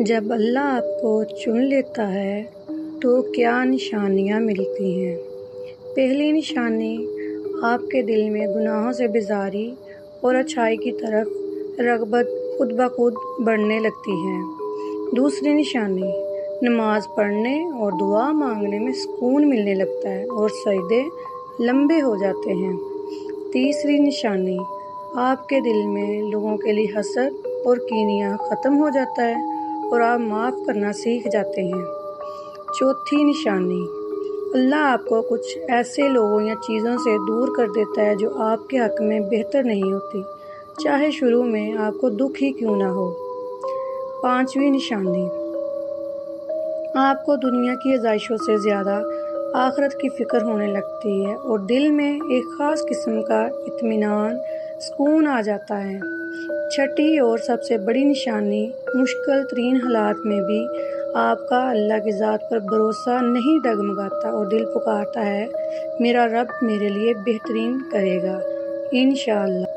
جب اللہ آپ کو چن لیتا ہے تو کیا نشانیاں ملتی ہیں؟ پہلی نشانی، آپ کے دل میں گناہوں سے بیزاری اور اچھائی کی طرف رغبت خود بخود بڑھنے لگتی ہے۔ دوسری نشانی، نماز پڑھنے اور دعا مانگنے میں سکون ملنے لگتا ہے اور سجدے لمبے ہو جاتے ہیں۔ تیسری نشانی، آپ کے دل میں لوگوں کے لیے حسد اور کینہ ختم ہو جاتا ہے اور آپ معاف کرنا سیکھ جاتے ہیں۔ چوتھی نشانی، اللہ آپ کو کچھ ایسے لوگوں یا چیزوں سے دور کر دیتا ہے جو آپ کے حق میں بہتر نہیں ہوتی، چاہے شروع میں آپ کو دکھ ہی کیوں نہ ہو۔ پانچویں نشانی، آپ کو دنیا کی آزائشوں سے زیادہ آخرت کی فکر ہونے لگتی ہے اور دل میں ایک خاص قسم کا اطمینان، سکون آ جاتا ہے۔ چھٹی اور سب سے بڑی نشانی، مشکل ترین حالات میں بھی آپ کا اللہ کی ذات پر بھروسہ نہیں ڈگمگاتا اور دل پکارتا ہے، میرا رب میرے لیے بہترین کرے گا، انشاءاللہ۔